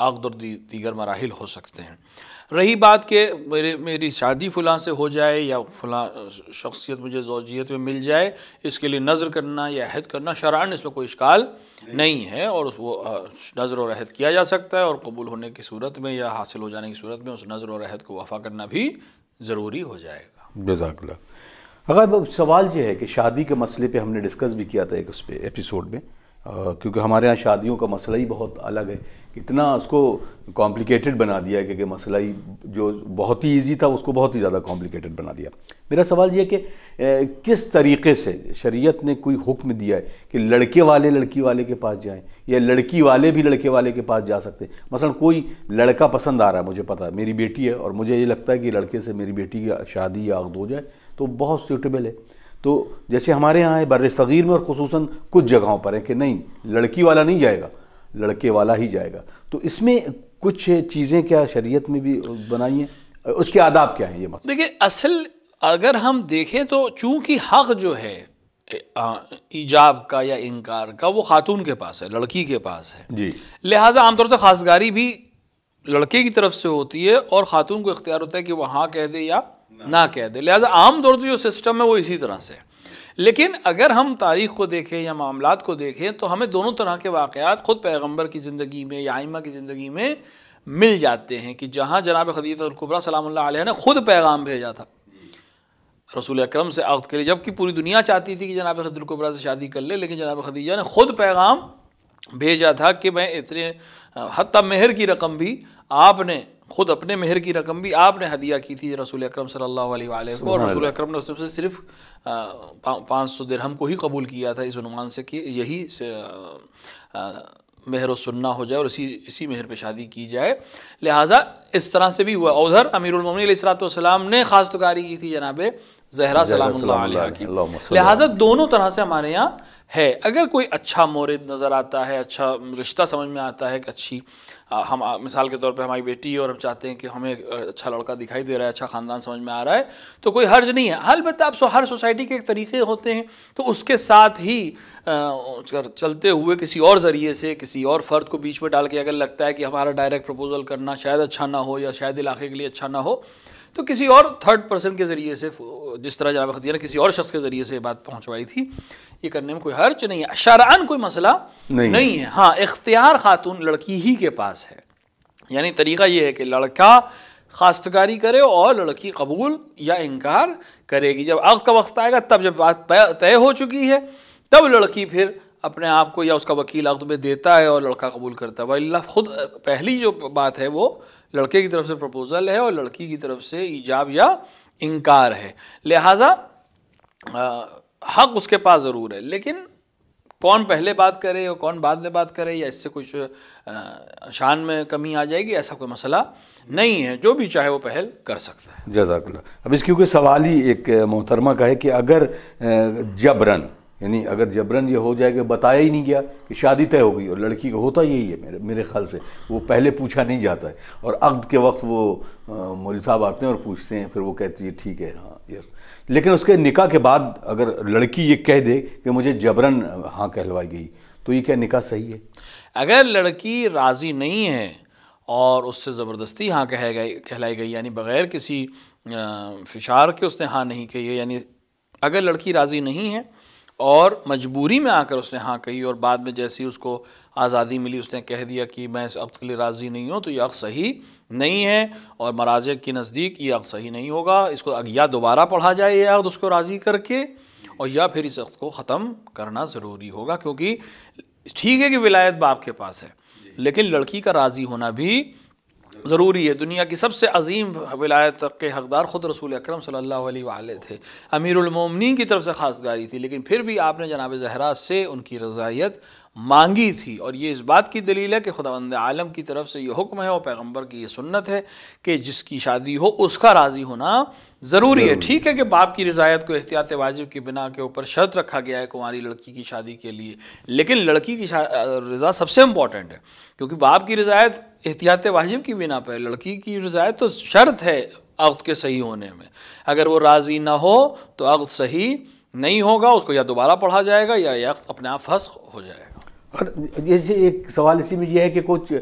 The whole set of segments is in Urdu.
عقد اور دیگر مراحل ہو سکتے ہیں۔ رہی بات کہ میری شادی فلاں سے ہو جائے یا فلاں شخصیت مجھے زوجیت میں مل جائے، اس کے لیے نظر کرنا یا عہد کرنا شرعاً اس میں کوئی اشکال نہیں ہے، اور وہ نظر اور عہد کیا جا سکتا ہے، اور قبول ہونے کی صورت میں یا حاصل ہو جانے کی صورت میں اس نظر اور عہد کو وفا کرنا بھی ضروری ہو جائے گا۔ جزاک اللہ۔ اگر سوال یہ ہے کہ شادی کے مسئلے پہ ہم نے ڈسکس بھی کیا تھا ایک اس پہ ایپیسوڈ میں، کیونکہ ہمارے ہاں شادیوں کا مسئلہ ہی بہت الگ ہے، اتنا اس کو کمپلیکیٹڈ بنا دیا ہے کہ مسئلہ ہی جو بہت ہی ایزی تھا اس کو بہت ہی زیادہ کمپلیکیٹڈ بنا دیا۔ میرا سوال یہ کہ کس طریقے سے شریعت نے کوئی حکم دیا ہے کہ لڑکے والے لڑکی والے کے پاس جائیں یا لڑکی والے بھی لڑکے والے کے پاس جا سکتے ہیں؟ مثلا کوئی لڑکا پسند آ رہا ہے، مجھے پتا ہے میری بیٹی ہے اور مجھے یہ لگتا ہے کہ لڑکے سے میری بیٹی کی شادی یا عقد ہو جائے تو بہت سیوٹیبل ہے، تو جیسے ہمارے ہاں ہے بر صغیر میں اور خصوصاً کچھ جگہوں پر ہے کہ نہیں لڑکی والا نہیں جائے گا، لڑکے والا ہی جائے گا، تو اس میں کچھ چیزیں کیا شریعت میں بھی بنائی ہیں، اس کے آداب کیا ہیں؟ یہ مسئلہ دیکھیں، اصل اگر ہم دیکھیں تو چونکہ حق جو ہے ایجاب کا یا انکار کا وہ خاتون کے پاس ہے، لڑکی کے پاس ہے، جی، لہٰذا عام طور سے خواستگاری بھی لڑکے کی طرف سے ہوتی ہے اور خاتون کو اختیار ہوتا ہے کہ وہ ہاں کہہ دے یا نہ کہہ دے، لہٰذا عام طور سے جو سسٹم ہے وہ اسی طرح سے ہے۔ لیکن اگر ہم تاریخ کو دیکھیں یا معاملات کو دیکھیں تو ہمیں دونوں طرح کے واقعات خود پیغمبر کی زندگی میں یا ائمہ کی زندگی میں مل جاتے ہیں، کہ جہاں جناب خدیجہ الکبریٰ سلام اللہ علیہ نے خود پیغام بھیجا تھا رسول اکرم سے عقد کے لیے، جبکہ پوری دنیا چاہتی تھی کہ جناب خدیجہ الکبریٰ سے شادی کر لے، لیکن جناب خدیجہ نے خود پیغام بھیجا تھا کہ میں اتنے، حتیٰ مہر کی رقم بھی آپ نے خود، اپنے مہر کی رقم بھی آپ نے ہدیہ کی تھی رسول اکرم صلی اللہ علیہ وآلہ کو، اور رسول اکرم نے اس سے صرف 500 درہم کو ہی قبول کیا تھا اس عنوان سے کہ یہی مہر و سنہ ہو جائے اور اسی مہر پہ شادی کی جائے، لہٰذا اس طرح سے بھی ہوا۔ ادھر امیر المومنین علیہ الصلوۃ والسلام نے خواستگاری کی تھی جناب زہرا سلام اللہ علیہ کی، لہٰذا دونوں طرح سے ہمارے یہاں ہے۔ اگر کوئی اچھا مورد نظر آتا ہے، اچھا رشتہ سمجھ میں آتا ہے کہ اچھی، ہم مثال کے طور پہ ہماری بیٹی ہے اور ہم چاہتے ہیں کہ ہمیں اچھا لڑکا دکھائی دے رہا ہے، اچھا خاندان سمجھ میں آ رہا ہے، تو کوئی حرج نہیں ہے۔ البتہ اب ہر سوسائٹی کے ایک طریقے ہوتے ہیں، تو اس کے ساتھ ہی چلتے ہوئے کسی اور ذریعے سے کسی اور فرد کو بیچ میں ڈال کے اگر لگتا ہے کہ ہمارا ڈائریکٹ پروپوزل کرنا شاید اچھا نہ ہو یا شاید علاقے کے لیے اچھا نہ ہو، تو کسی اور تھرڈ پرسن کے ذریعے سے، جس طرح جناب خدیجہ نے کسی اور شخص کے ذریعے سے یہ بات پہنچوائی تھی، یہ کرنے میں کوئی حرج نہیں ہے، شرعاً کوئی مسئلہ نہیں ہے۔ ہاں، اختیار خاتون لڑکی ہی کے پاس ہے، یعنی طریقہ یہ ہے کہ لڑکا خواستگاری کرے اور لڑکی قبول یا انکار کرے گی۔ جب عقد کا وقت آئے گا، تب جب بات طے ہو چکی ہے، تب لڑکی پھر اپنے آپ کو یا اس کا وکیل عقد میں دیتا ہے اور لڑکا قبول کرتا ہے، وَإِلَّا خود پہلی جو بات ہے وہ لڑکے کی طرف سے پروپوزل ہے اور لڑکی کی طرف سے ایجاب یا انکار ہے، لہٰذا حق اس کے پاس ضرور ہے، لیکن کون پہلے بات کرے اور کون بعد میں بات کرے یا اس سے کچھ شان میں کمی آ جائے گی، ایسا کوئی مسئلہ نہیں ہے، جو بھی چاہے وہ پہل کر سکتا ہے۔ جزاک اللہ۔ اب اس کیونکہ سوال ہی ایک محترمہ کا ہے کہ اگر جبرن، یعنی اگر جبرن یہ ہو جائے کہ بتایا ہی نہیں گیا کہ شادی طے ہو گئی، اور لڑکی کا ہوتا یہی ہے میرے خیال سے، وہ پہلے پوچھا نہیں جاتا ہے، اور عقد کے وقت وہ مولوی صاحب آتے ہیں اور پوچھتے ہیں، پھر وہ کہتی ہے ٹھیک ہے ہاں یس، لیکن اس کے نکاح کے بعد اگر لڑکی یہ کہہ دے کہ مجھے جبرن ہاں کہلوائی گئی، تو یہ کیا نکاح صحیح ہے؟ اگر لڑکی راضی نہیں ہے اور اس سے زبردستی ہاں کہلائی گئی، یعنی بغیر کسی فشار کے اس نے ہاں نہیں کہی ہے، یعنی اگر لڑکی راضی نہیں ہے اور مجبوری میں آ کر اس نے ہاں کہی اور بعد میں جیسی اس کو آزادی ملی اس نے کہہ دیا کہ میں اس عقد کے لیے راضی نہیں ہوں، تو یہ عقد صحیح نہیں ہے، اور مراجع کے نزدیک یہ عقد صحیح نہیں ہوگا، اس کو یا دوبارہ پڑھا جائے یہ عقد اس کو راضی کر کے، اور یا پھر اس عقد کو ختم کرنا ضروری ہوگا، کیونکہ ٹھیک ہے کہ ولایت باپ کے پاس ہے، لیکن لڑکی کا راضی ہونا بھی ضروری ہے۔ دنیا کی سب سے عظیم ولایت کے حقدار خود رسول اکرم صلی اللہ علیہ وآلہ تھے، امیر المومنین کی طرف سے خواستگاری تھی، لیکن پھر بھی آپ نے جناب زہرا سے ان کی رضائیت مانگی تھی، اور یہ اس بات کی دلیل ہے کہ خداوند عالم کی طرف سے یہ حکم ہے اور پیغمبر کی یہ سنت ہے کہ جس کی شادی ہو اس کا راضی ہونا ضروری ہے۔ ٹھیک ہے کہ باپ کی رضایت کو احتیاط واجب کی بنا کے اوپر شرط رکھا گیا ہے کنواری لڑکی کی شادی کے لیے، لیکن لڑکی کی رضا سب سے امپورٹنٹ ہے، کیونکہ باپ کی رضایت احتیاط واجب کی بنا پر، لڑکی کی رضایت تو شرط ہے عقد کے صحیح ہونے میں، اگر وہ راضی نہ ہو تو عقد صحیح نہیں ہوگا، اس کو یا دوبارہ پڑھا جائے گا یا عقد اپنے آپ فسخ ہو جائے گا۔ اور جیسے ایک سوال اسی میں یہ ہے کہ کچھ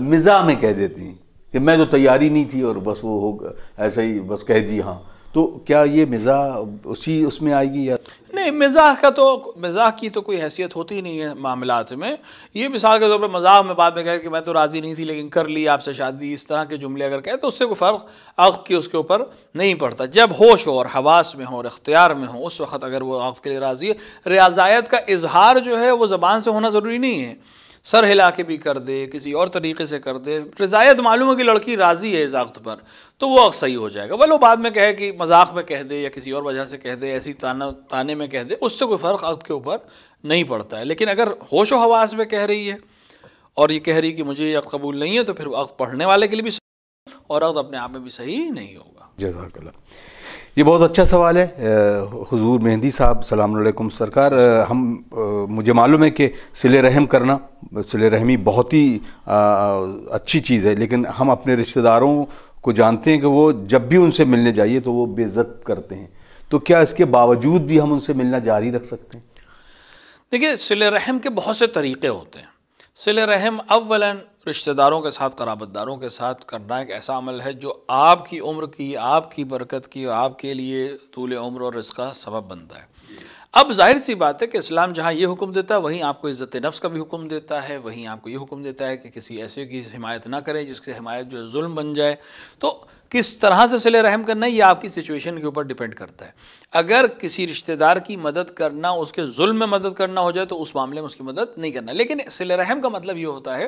مزاح میں کہہ دیتی ہیں کہ میں تو تیاری نہیں تھی اور بس وہ ہو ایسا ہی بس کہہ دی. ہاں تو کیا یہ مزاح اس میں آئے گی یا نہیں؟ مزاح کی تو کوئی حیثیت ہوتی نہیں ہے معاملات میں. یہ مثال کے طور پر مزاح میں بعد میں کہے کہ میں تو راضی نہیں تھی لیکن کر لی آپ سے شادی، اس طرح کے جملے اگر کہے تو اس سے کوئی فرق عقد کی اس کے اوپر نہیں پڑتا. جب ہوش ہو اور حواس میں ہو اور اختیار میں ہو اس وقت اگر وہ عقد کے لیے راضی ہے. رضایت کا اظہار جو ہے وہ زبان سے ہونا ضروری نہیں ہے، سر ہلا کے بھی کر دے، کسی اور طریقے سے کر دے. رضایت معلوم ہے کہ لڑکی راضی ہے اس عقد پر تو وہ عقد صحیح ہو جائے گا. وہ بعد میں کہے کہ مذاق میں کہہ دے یا کسی اور وجہ سے کہہ دے، ایسی تانے میں کہہ دے، اس سے کوئی فرق عقد کے اوپر نہیں پڑتا ہے. لیکن اگر ہوش و حواس میں کہہ رہی ہے اور یہ کہہ رہی کہ مجھے یہ عقد قبول نہیں ہے تو پھر عقد پڑھنے والے کے لیے بھی صحیح اور عقد اپنے آپ میں بھی صحیح نہیں ہوگا. جزاک اللہ. یہ بہت اچھا سوال ہے. حضور مہندی صاحب السلام علیکم. سرکار مجھے معلوم ہے کہ صلہ رحم کرنا، صلہ رحمی بہت ہی اچھی چیز ہے، لیکن ہم اپنے رشتہ داروں کو جانتے ہیں کہ وہ جب بھی ان سے ملنے جائیے تو وہ بے عزت کرتے ہیں. تو کیا اس کے باوجود بھی ہم ان سے ملنا جاری رکھ سکتے ہیں؟ دیکھیے صلہ رحم کے بہت سے طریقے ہوتے ہیں. صلہ رحم اولاً رشتہ داروں کے ساتھ، قرابت داروں کے ساتھ کرنا ایک ایسا عمل ہے جو آپ کی عمر کی، آپ کی برکت کی اور آپ کے لیے طول عمر اور رزق کا سبب بنتا ہے. اب ظاہر سی بات ہے کہ اسلام جہاں یہ حکم دیتا ہے وہیں آپ کو عزت نفس کا بھی حکم دیتا ہے، وہیں آپ کو یہ حکم دیتا ہے کہ کسی ایسے کی حمایت نہ کریں جس کی حمایت جو ہے ظلم بن جائے. تو کس طرح سے صلہ رحم کرنا ہے یہ آپ کی سچویشن کے اوپر ڈیپینڈ کرتا ہے. اگر کسی رشتہ دار کی مدد کرنا اس کے ظلم میں مدد کرنا ہو جائے تو اس معاملے میں اس کی مدد نہیں کرنا. لیکن صلہ رحم کا مطلب یہ ہوتا ہے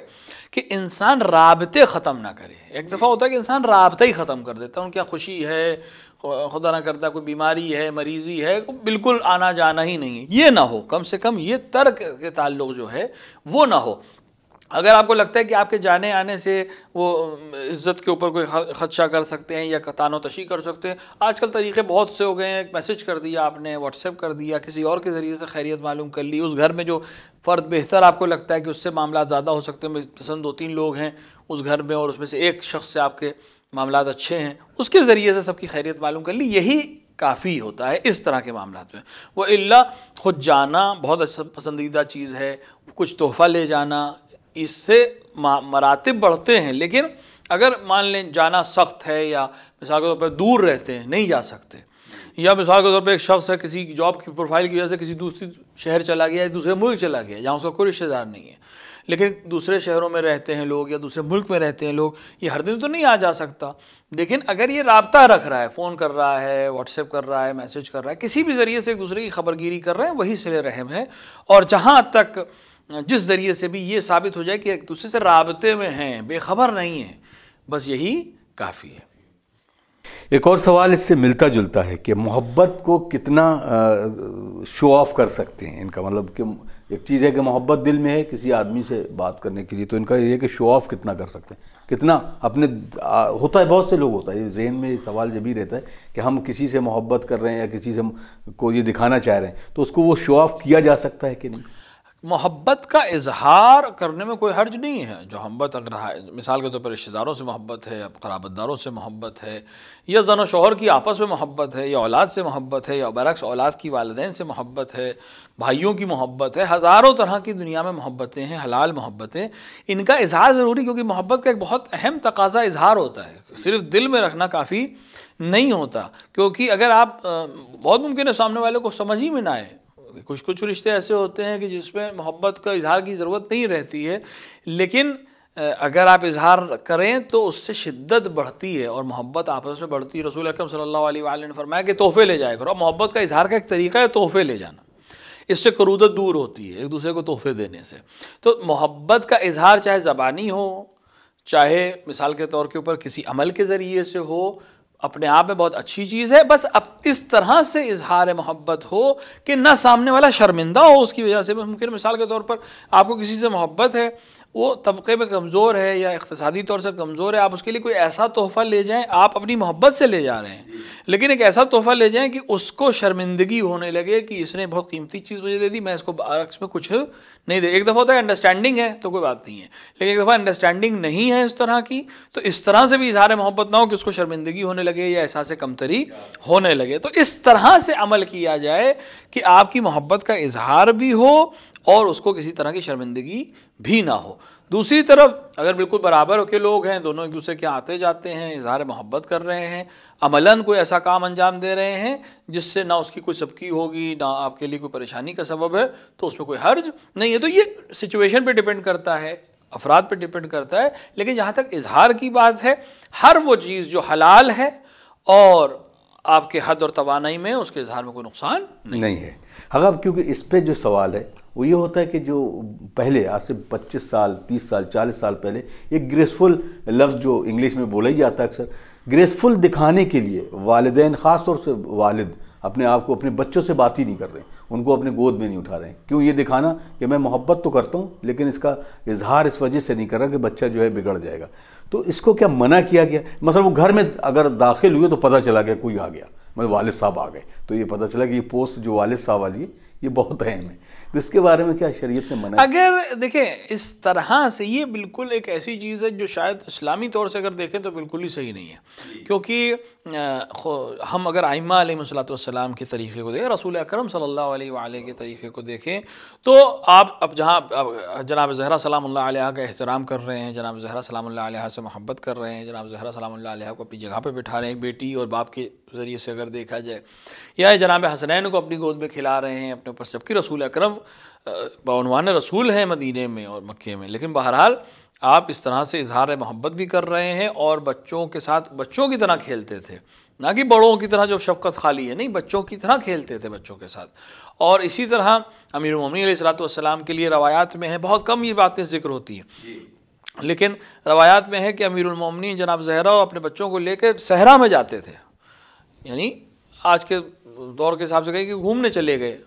کہ انسان رابطے ختم نہ کرے. ایک دفعہ ہوتا ہے کہ انسان رابطہ ہی ختم کر دیتا ہے، ان کیا خوشی ہے، خدا نہ کرتا کوئی بیماری ہے، مریضی ہے، بالکل آنا جانا ہی نہیں ہے، یہ نہ ہو. کم سے کم یہ ترک کے تعلق جو ہے وہ نہ ہو. اگر آپ کو لگتا ہے کہ آپ کے جانے آنے سے وہ عزت کے اوپر کوئی خدشہ کر سکتے ہیں یا تان و تشی کر سکتے ہیں، آج کل طریقے بہت سے ہو گئے ہیں. ایک میسج کر دیا آپ نے، واٹس ایپ کر دیا، کسی اور کے ذریعے سے خیریت معلوم کر لی. اس گھر میں جو فرد بہتر آپ کو لگتا ہے کہ اس سے معاملات زیادہ ہو سکتے ہیں، مثلاً 2-3 لوگ ہیں اس گھر میں اور اس میں سے ایک شخص سے آپ کے معاملات اچھے ہیں، اس کے ذریعے سے سب کی خیریت معلوم کر لی. یہی کافی ہوتا ہے اس طرح کے معاملات میں. وہ الا خود جانا بہت اچھا پسندیدہ چیز ہے، کچھ تحفہ لے جانا، اس سے مراتب بڑھتے ہیں. لیکن اگر مان لیں جانا سخت ہے یا مثال کے طور پر دور رہتے ہیں نہیں جا سکتے، یا مثال کے طور پر ایک شخص ہے کسی جاب کی پروفائل کی وجہ سے کسی دوسری شہر چلا گیا ہے، دوسرے ملک چلا گیا جہاں اس کا کوئی رشتہ دار نہیں ہے، لیکن دوسرے شہروں میں رہتے ہیں لوگ یا دوسرے ملک میں رہتے ہیں لوگ، یہ ہر دن تو نہیں آ جا سکتا. لیکن اگر یہ رابطہ رکھ رہا ہے، فون کر رہا ہے، واٹس ایپ کر رہا ہے، میسج کر رہا ہے، کسی بھی ذریعے سے ایک دوسرے کی خبر گیری کر رہے ہیں، وہی صلہ رحم ہے. اور جہاں تک جس ذریعے سے بھی یہ ثابت ہو جائے کہ ایک دوسرے سے رابطے میں ہیں، بے خبر نہیں ہیں، بس یہی کافی ہے. ایک اور سوال اس سے ملتا جلتا ہے کہ محبت کو کتنا شو آف کر سکتے ہیں. ان کا مطلب کہ ایک چیز ہے کہ محبت دل میں ہے کسی آدمی سے بات کرنے کے لیے، تو ان کا یہ ہے کہ شو آف کتنا کر سکتے ہیں، کتنا اپنے ہوتا ہے. بہت سے لوگ ہوتا ہے ذہن میں سوال جب ہی رہتا ہے کہ ہم کسی سے محبت کر رہے ہیں یا کسی سے کو یہ دکھانا چاہ رہے ہیں تو اس کو وہ شو آف کیا جا سکتا ہے کہ نہیں؟ محبت کا اظہار کرنے میں کوئی حرج نہیں ہے. جو محبت اگر مثال کے طور پر رشتہ داروں سے محبت ہے، قرابت داروں سے محبت ہے، یا زن و شوہر کی آپس میں محبت ہے، یا اولاد سے محبت ہے، یا برعکس اولاد کی والدین سے محبت ہے، بھائیوں کی محبت ہے، ہزاروں طرح کی دنیا میں محبتیں ہیں، حلال محبتیں. ان کا اظہار ضروری، کیونکہ محبت کا ایک بہت اہم تقاضا اظہار ہوتا ہے. صرف دل میں رکھنا کافی نہیں ہوتا، کیونکہ اگر آپ بہت ممکن ہے سامنے والے کو سمجھ ہی میں نہ آئے. کچھ رشتے ایسے ہوتے ہیں کہ جس میں محبت کا اظہار کی ضرورت نہیں رہتی ہے، لیکن اگر آپ اظہار کریں تو اس سے شدت بڑھتی ہے اور محبت آپس میں بڑھتی ہے. رسول اکرم صلی اللہ علیہ وآلہ نے فرمایا کہ تحفے لے جائے کرو. محبت کا اظہار کا ایک طریقہ ہے تحفے لے جانا، اس سے کرودت دور ہوتی ہے ایک دوسرے کو تحفے دینے سے. تو محبت کا اظہار چاہے زبانی ہو، چاہے مثال کے طور کے اوپر کسی عمل کے ذریعے سے ہو، اپنے آپ میں بہت اچھی چیز ہے. بس اب اس طرح سے اظہار محبت ہو کہ نہ سامنے والا شرمندہ ہو اس کی وجہ سے. ممکن مثال کے طور پر آپ کو کسی سے محبت ہے، وہ طبقے میں کمزور ہے یا اقتصادی طور سے کمزور ہے، آپ اس کے لیے کوئی ایسا تحفہ لے جائیں، آپ اپنی محبت سے لے جا رہے ہیں، لیکن ایک ایسا تحفہ لے جائیں کہ اس کو شرمندگی ہونے لگے کہ اس نے بہت قیمتی چیز مجھے دے دی، میں اس کو برعکس میں کچھ نہیں دے. ایک دفعہ ہوتا ہے انڈرسٹینڈنگ ہے تو کوئی بات نہیں ہے، لیکن ایک دفعہ انڈرسٹینڈنگ نہیں ہے اس طرح کی، تو اس طرح سے بھی اظہار محبت نہ ہو کہ اس کو شرمندگی ہونے لگے یا احساس کمتری ہونے لگے. تو اس طرح سے عمل کیا جائے کہ آپ کی محبت کا اظہار بھی ہو اور اس کو کسی طرح کی شرمندگی بھی نہ ہو۔ دوسری طرف اگر بالکل برابر کے لوگ ہیں، دونوں ایک دوسرے کے آتے جاتے ہیں، اظہار محبت کر رہے ہیں، عملاً کوئی ایسا کام انجام دے رہے ہیں جس سے نہ اس کی کوئی سبکی ہوگی نہ آپ کے لیے کوئی پریشانی کا سبب ہے، تو اس میں کوئی حرج نہیں ہے۔ تو یہ سچویشن پہ ڈیپینڈ کرتا ہے، افراد پہ ڈیپینڈ کرتا ہے، لیکن جہاں تک اظہار کی بات ہے، ہر وہ چیز جو حلال ہے اور آپ کے حد اور توانائی میں، اس کے اظہار میں کوئی نقصان نہیں ہے۔ اگر کیونکہ اس پہ جو سوال ہے وہ یہ ہوتا ہے کہ جو پہلے آج سے 25 سال 30 سال 40 سال پہلے ایک گریسفل لفظ جو انگلش میں بولا ہی جاتا ہے اکثر، گریسفل دکھانے کے لیے والدین خاص طور سے والد اپنے آپ کو اپنے بچوں سے بات ہی نہیں کر رہے ہیں، ان کو اپنے گود میں نہیں اٹھا رہے ہیں۔ کیوں؟ یہ دکھانا کہ میں محبت تو کرتا ہوں لیکن اس کا اظہار اس وجہ سے نہیں کر رہا کہ بچہ جو ہے بگڑ جائے گا۔ تو اس کو کیا منع کیا گیا؟ مثلا وہ گھر میں اگر داخل ہوئے تو پتہ چلا کہ کوئی آ گیا، مطلب والد صاحب آ گئے، تو یہ پتہ چلا کہ یہ پوسٹ جو والد صاحب والی ہے یہ بہت اہم ہے، تو اس کے بارے میں کیا شریعت نے منع؟ اگر دیکھیں اس طرح سے، یہ بالکل ایک ایسی چیز ہے جو شاید اسلامی طور سے اگر دیکھیں تو بالکل ہی صحیح نہیں ہے، کیونکہ ہم اگر ائمہ علیہ السلام کے طریقے کو دیکھیں، رسول اکرم صلی اللہ علیہ وآلہ کے طریقے کو دیکھیں، تو آپ اب جہاں جناب زہرا سلام اللہ علیہ کا احترام کر رہے ہیں، جناب زہرا سلام اللہ علیہ سے محبت کر رہے ہیں، جناب زہرا سلام اللہ علیہ کو اپنی جگہ پہ بٹھا رہے ہیں، ایک بیٹی اور باپ کے ذریعے سے اگر دیکھا جائے، یا جناب حسنین کو اپنی گود میں کھلا رہے ہیں اپنے اوپر، جبکہ رسول اکرم بعنوان رسول ہیں مدینے میں اور مکے میں، لیکن بہرحال آپ اس طرح سے اظہار محبت بھی کر رہے ہیں اور بچوں کے ساتھ بچوں کی طرح کھیلتے تھے، نہ کہ بڑوں کی طرح جو شفقت خالی ہے، نہیں، بچوں کی طرح کھیلتے تھے بچوں کے ساتھ۔ اور اسی طرح امیر المومنین علیہ السلام کے لیے روایات میں ہے، بہت کم یہ باتیں ذکر ہوتی ہیں، لیکن روایات میں ہے کہ امیر المومنین جناب زہرا اپنے بچوں کو لے کے صحرا میں جاتے تھے، یعنی آج کے دور کے حساب سے کہیں کہ گھومنے چلے گئے،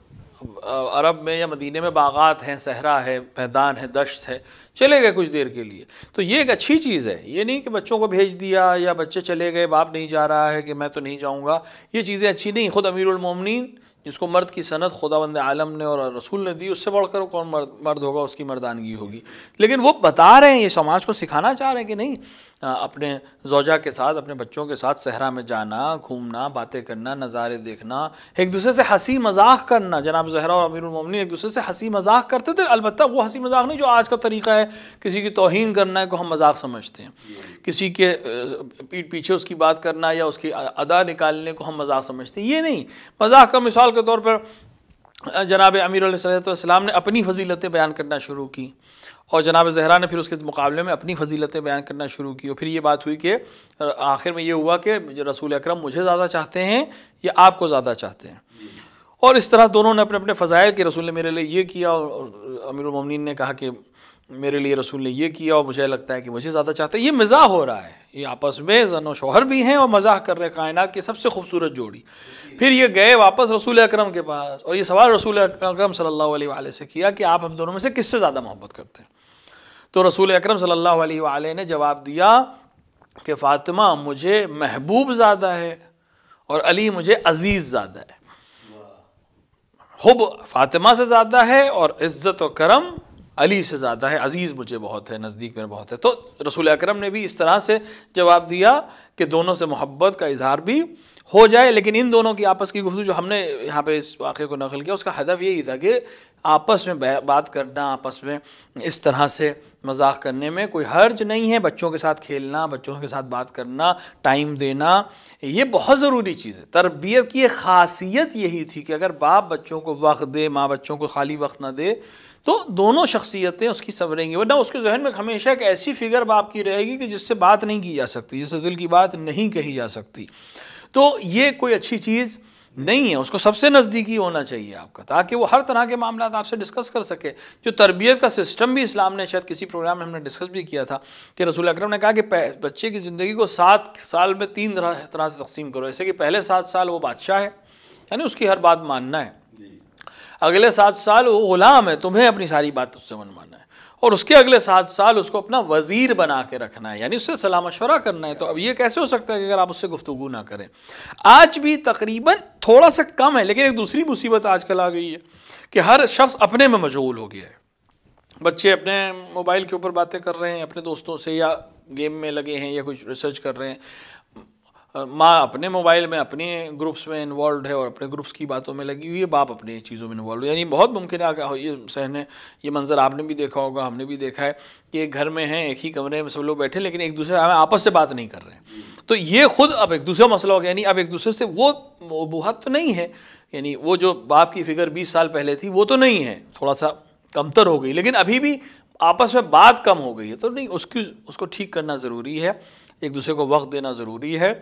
عرب میں یا مدینے میں باغات ہیں، صحرا ہے، میدان ہے، دشت ہے، چلے گئے کچھ دیر کے لیے، تو یہ ایک اچھی چیز ہے۔ یہ نہیں کہ بچوں کو بھیج دیا یا بچے چلے گئے، باپ نہیں جا رہا ہے کہ میں تو نہیں جاؤں گا، یہ چیزیں اچھی نہیں۔ خود امیر المومنین جس کو مرد کی سند خداوند عالم نے اور رسول نے دی، اس سے بڑھ کر کون مرد ہوگا، اس کی مردانگی ہوگی، لیکن وہ بتا رہے ہیں، یہ سماج کو سکھانا چاہ رہے ہیں کہ نہیں، اپنے زوجہ کے ساتھ اپنے بچوں کے ساتھ صحرا میں جانا، گھومنا، باتیں کرنا، نظارے دیکھنا، ایک دوسرے سے ہنسی مذاق کرنا۔ جناب زہرا اور امیر المومنین ایک دوسرے سے ہنسی مذاق کرتے تھے، البتہ وہ ہنسی مذاق نہیں جو آج کا طریقہ ہے، کسی کی توہین کرنا ہے کو ہم مذاق سمجھتے ہیں، کسی کے پیٹھ پیچھے اس کی بات کرنا یا اس کی ادا نکالنے کو ہم مذاق سمجھتے ہیں، یہ نہیں۔ مذاق کا مثال کے طور پر جناب امیر علیہ السلام نے اپنی فضیلتیں بیان کرنا شروع کی، اور جناب زہرا نے پھر اس کے مقابلے میں اپنی فضیلتیں بیان کرنا شروع کی، اور پھر یہ بات ہوئی کہ آخر میں یہ ہوا کہ رسول اکرم مجھے زیادہ چاہتے ہیں یا آپ کو زیادہ چاہتے ہیں، اور اس طرح دونوں نے اپنے اپنے فضائل کہ رسول نے میرے لیے یہ کیا، اور امیر المومنین نے کہا کہ میرے لیے رسول نے یہ کیا اور مجھے لگتا ہے کہ مجھے زیادہ چاہتے ہیں۔ یہ مزاح ہو رہا ہے، یہ آپس میں زن و شوہر بھی ہیں اور مزاح کر رہے، کائنات کی سب سے خوبصورت جوڑی۔ پھر یہ گئے واپس رسول اکرم کے پاس اور یہ سوال رسول اکرم صلی اللہ علیہ وآلہ سے کیا کہ آپ ہم دونوں میں سے کس سے زیادہ محبت کرتے ہیں؟ تو رسول اکرم صلی اللہ علیہ وآلہ نے جواب دیا کہ فاطمہ مجھے محبوب زیادہ ہے اور علی مجھے عزیز زیادہ ہے۔ حب فاطمہ سے زیادہ ہے اور عزت و کرم علی سے زیادہ ہے، عزیز مجھے بہت ہے، نزدیک میں بہت ہے۔ تو رسول اکرم نے بھی اس طرح سے جواب دیا کہ دونوں سے محبت کا اظہار بھی ہو جائے، لیکن ان دونوں کی آپس کی گفتگو جو ہم نے یہاں پہ اس واقعے کو نقل کیا، اس کا ہدف یہی تھا کہ آپس میں بات کرنا، آپس میں اس طرح سے مذاق کرنے میں کوئی حرج نہیں ہے، بچوں کے ساتھ کھیلنا، بچوں کے ساتھ بات کرنا، ٹائم دینا، یہ بہت ضروری چیز ہے۔ تربیت کی ایک خاصیت یہی تھی کہ اگر باپ بچوں کو وقت دے، ماں بچوں کو خالی وقت نہ دے، تو دونوں شخصیتیں اس کی سنوریں گی، ورنہ اس کے ذہن میں ہمیشہ ایک ایسی فگر باپ کی رہے گی کہ جس سے بات نہیں کی جا سکتی، جس سے دل کی بات نہیں کہی جا سکتی۔ تو یہ کوئی اچھی چیز نہیں ہے، اس کو سب سے نزدیکی ہونا چاہیے آپ کا، تاکہ وہ ہر طرح کے معاملات آپ سے ڈسکس کر سکے۔ جو تربیت کا سسٹم بھی اسلام نے، شاید کسی پروگرام میں ہم نے ڈسکس بھی کیا تھا کہ رسول اکرم نے کہا کہ بچے کی زندگی کو 7 سال میں 3 طرح سے تقسیم کرو، ایسے کہ پہلے 7 سال وہ بادشاہ ہے، یعنی اس کی ہر بات ماننا ہے، اگلے 7 سال وہ غلام ہے، تمہیں اپنی ساری بات اس سے منوانا ہے، اور اس کے اگلے 7 سال اس کو اپنا وزیر بنا کے رکھنا ہے، یعنی اس سے صلاح مشورہ کرنا ہے۔ تو اب یہ کیسے ہو سکتا ہے کہ اگر آپ اس سے گفتگو نہ کریں؟ آج بھی تقریباً تھوڑا سا کم ہے، لیکن ایک دوسری مصیبت آج کل آ گئی ہے کہ ہر شخص اپنے میں مشغول ہو گیا ہے، بچے اپنے موبائل کے اوپر باتیں کر رہے ہیں اپنے دوستوں سے، یا گیم میں لگے ہیں یا کچھ ریسرچ کر رہے ہیں، ماں اپنے موبائل میں اپنے گروپس میں انوالوڈ ہے اور اپنے گروپس کی باتوں میں لگی ہوئی ہے، باپ اپنے چیزوں میں انوالوڈ ہے. یعنی بہت ممکن ہے کہ یہ سہنے یہ منظر آپ نے بھی دیکھا ہوگا، ہم نے بھی دیکھا ہے کہ ایک گھر میں ہیں، ایک ہی کمرے میں سب لوگ بیٹھے لیکن ایک دوسرے آپس سے بات نہیں کر رہے ہیں. تو یہ خود اب ایک دوسرا مسئلہ ہو گیا. یعنی اب ایک دوسرے سے وہ ابوہت تو نہیں ہے، یعنی وہ جو باپ کی فکر 20 سال پہلے تھی وہ تو نہیں ہے، تھوڑا سا کمتر ہو گئی، لیکن ابھی بھی آپس میں بات کم ہو گئی ہے. تو نہیں، اس کو ٹھیک کرنا ضروری ہے، ایک دوسرے کو وقت دینا ضروری ہے،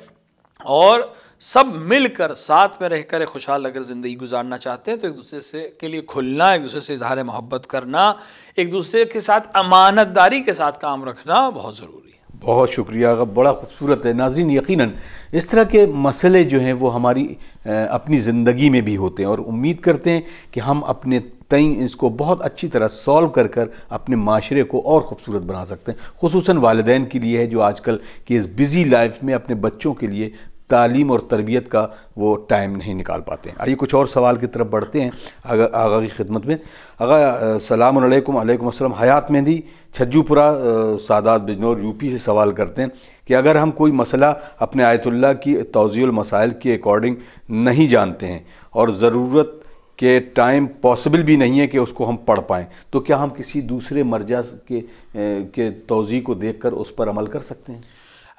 اور سب مل کر ساتھ میں رہ کر خوشحال اگر زندگی گزارنا چاہتے ہیں تو ایک دوسرے سے کے لیے کھلنا، ایک دوسرے سے اظہار محبت کرنا، ایک دوسرے کے ساتھ امانت داری کے ساتھ کام رکھنا بہت ضروری ہے. بہت شکریہ آقا، بڑا خوبصورت ہے. ناظرین، یقیناً اس طرح کے مسئلے جو ہیں وہ ہماری اپنی زندگی میں بھی ہوتے ہیں، اور امید کرتے ہیں کہ ہم اپنے تئیں اس کو بہت اچھی طرح سولو کر اپنے معاشرے کو اور خوبصورت بنا سکتے ہیں، خصوصاً والدین کے لیے ہے جو آج کل کی اس بزی لائف میں اپنے بچوں کے لیے تعلیم اور تربیت کا وہ ٹائم نہیں نکال پاتے ہیں. آئیے کچھ اور سوال کی طرف بڑھتے ہیں آغا کی خدمت میں. آغا السلام علیکم. علیکم السلام. حیات مہندی چھجو پورہ سادات بجنور یو پی سے سوال کرتے ہیں کہ اگر ہم کوئی مسئلہ اپنے آیت اللہ کی توضیح المسائل کے اکارڈنگ نہیں جانتے ہیں اور ضرورت کہ ٹائم پاسبل بھی نہیں ہے کہ اس کو ہم پڑھ پائیں، تو کیا ہم کسی دوسرے مرجع کے توضیح کو دیکھ کر اس پر عمل کر سکتے ہیں؟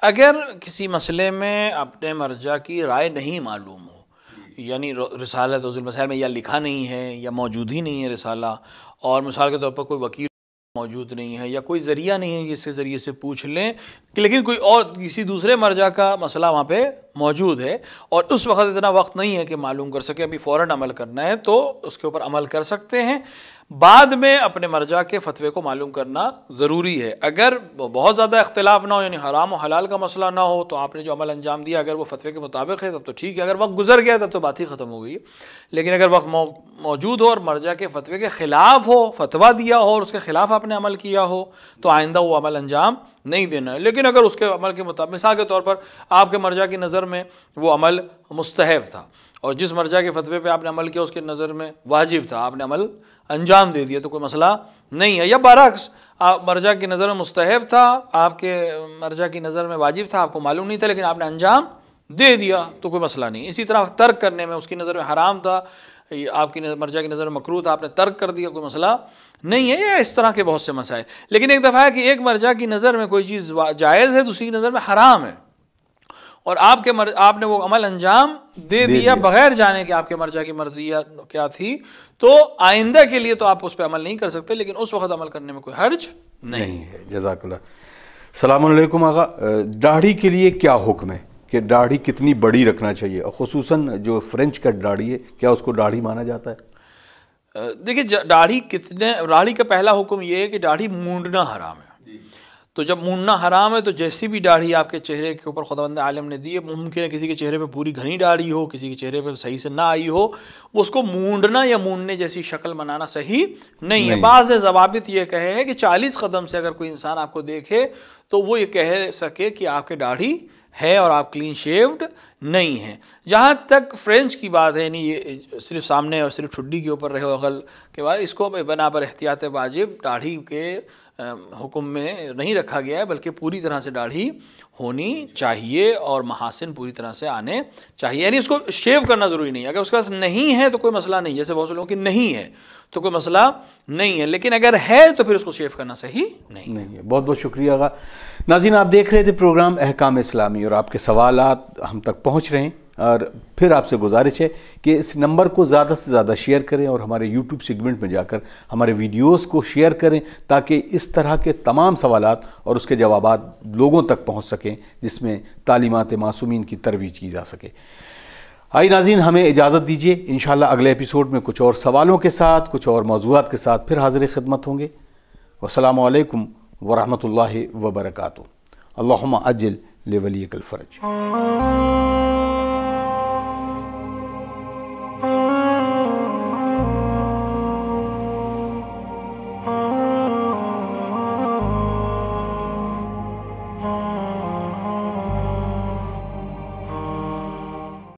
اگر کسی مسئلے میں اپنے مرجع کی رائے نہیں معلوم ہو، یعنی رسالہ توضیح المسائل میں یا لکھا نہیں ہے یا موجود ہی نہیں ہے رسالہ، اور مثال کے طور پر کوئی وکیل موجود نہیں ہے یا کوئی ذریعہ نہیں ہے جس کے ذریعے سے پوچھ لیں، لیکن کوئی اور کسی دوسرے مرجع کا مسئلہ وہاں پہ موجود ہے اور اس وقت اتنا وقت نہیں ہے کہ معلوم کر سکے، ابھی فوراً عمل کرنا ہے، تو اس کے اوپر عمل کر سکتے ہیں. بعد میں اپنے مرجع کے فتوے کو معلوم کرنا ضروری ہے. اگر بہت زیادہ اختلاف نہ ہو، یعنی حرام و حلال کا مسئلہ نہ ہو، تو آپ نے جو عمل انجام دیا اگر وہ فتوے کے مطابق ہے تب تو ٹھیک ہے، اگر وقت گزر گیا تب تو بات ہی ختم ہو گئی. لیکن اگر وقت موجود ہو اور مرجع کے فتوے کے خلاف ہو، فتویٰ دیا ہو اور اس کے خلاف آپ نے عمل کیا ہو، تو آئندہ وہ عمل انجام نہیں دینا ہے. لیکن اگر اس کے عمل کے مطابق، مثال کے طور پر آپ کے مرجع کی نظر میں وہ عمل مستحب تھا اور جس مرجع کے فتوے پہ آپ نے عمل کیا اس کے نظر میں واجب تھا، آپ نے عمل انجام دے دیا، تو کوئی مسئلہ نہیں ہے. یا برعکس، آپ مرجع کی نظر میں مستحب تھا، آپ کے مرجع کی نظر میں واجب تھا، آپ کو معلوم نہیں تھا لیکن آپ نے انجام دے دیا، تو کوئی مسئلہ نہیں. اسی طرح ترک کرنے میں اس کی نظر میں حرام تھا، آپ کی مرجع کی نظر میں مکروہ تھا، آپ نے ترک کر دیا، کوئی مسئلہ نہیں ہے. یا اس طرح کے بہت سے مسائل. لیکن ایک دفعہ ہے کہ ایک مرجع کی نظر میں کوئی چیز جائز ہے، دوسری کی نظر میں حرام ہے، اور آپ نے وہ عمل انجام دے دیا بغیر جانے کہ آپ کے مرجع کی مرضی کیا تھی، تو آئندہ کے لیے تو آپ اس پہ عمل نہیں کر سکتے، لیکن اس وقت عمل کرنے میں کوئی حرج نہیں ہے. جزاک اللہ. السلام علیکم آقا. داڑھی کے لیے کیا حکم ہے کہ داڑھی کتنی بڑی رکھنا چاہیے، اور خصوصاً جو فرینچ کٹ داڑھی ہے کیا اس کو داڑھی مانا جاتا ہے؟ دیکھیے، داڑھی کا پہلا حکم یہ ہے کہ داڑھی مونڈنا حرام ہے. تو جب مونڈنا حرام ہے تو جیسی بھی داڑھی آپ کے چہرے کے اوپر خداوند عالم نے دی ہے، ممکن ہے کسی کے چہرے پہ پوری گھنی داڑھی ہو، کسی کے چہرے پہ صحیح سے نہ آئی ہو، وہ اس کو مونڈنا یا مونڈنے جیسی شکل بنانا صحیح نہیں ہے. بعض ضوابط یہ کہے ہے کہ 40 قدم سے اگر کوئی انسان آپ کو دیکھے تو وہ یہ کہہ سکے کہ آپ کے داڑھی ہے اور آپ کلین شیوڈ نہیں ہیں. جہاں تک فرینچ کی بات ہے، یعنی یہ صرف سامنے اور صرف ٹھڈی کے اوپر رہے اغل کے بعد، اس کو بنا پر احتیاط واجب داڑھی کے حکم میں نہیں رکھا گیا ہے، بلکہ پوری طرح سے داڑھی ہونی چاہیے اور محاسن پوری طرح سے آنے چاہیے. یعنی اس کو شیو کرنا ضروری نہیں ہے. اگر اس کے پاس نہیں ہے تو کوئی مسئلہ نہیں، جیسے بہت سے لوگوں کی نہیں ہے تو کوئی مسئلہ نہیں ہے، لیکن اگر ہے تو پھر اس کو شیو کرنا صحیح نہیں ہے. بہت بہت شکریہ آقا. ناظرین، آپ دیکھ رہے تھے پروگرام احکام اسلامی اور آپ کے سوالات ہم تک پہنچ رہے ہیں، اور پھر آپ سے گزارش ہے کہ اس نمبر کو زیادہ سے زیادہ شیئر کریں اور ہمارے یوٹیوب سیگمنٹ میں جا کر ہمارے ویڈیوز کو شیئر کریں تاکہ اس طرح کے تمام سوالات اور اس کے جوابات لوگوں تک پہنچ سکیں، جس میں تعلیمات معصومین کی ترویج کی جا سکے. آئی ناظرین، ہمیں اجازت دیجیے، انشاءاللہ اگلے ایپیسوڈ میں کچھ اور سوالوں کے ساتھ، کچھ اور موضوعات کے ساتھ پھر حاضر خدمت ہوں گے. والسلام علیکم ورحمۃ اللہ وبرکاتہ. اللہم عجل لولیک الفرج.